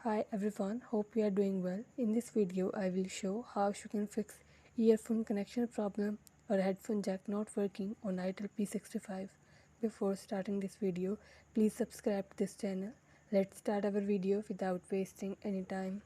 Hi everyone, hope you are doing well. In this video, I will show how you can fix earphone connection problem or headphone jack not working on itel p55. Before starting this video, please subscribe to this channel. Let's start our video without wasting any time.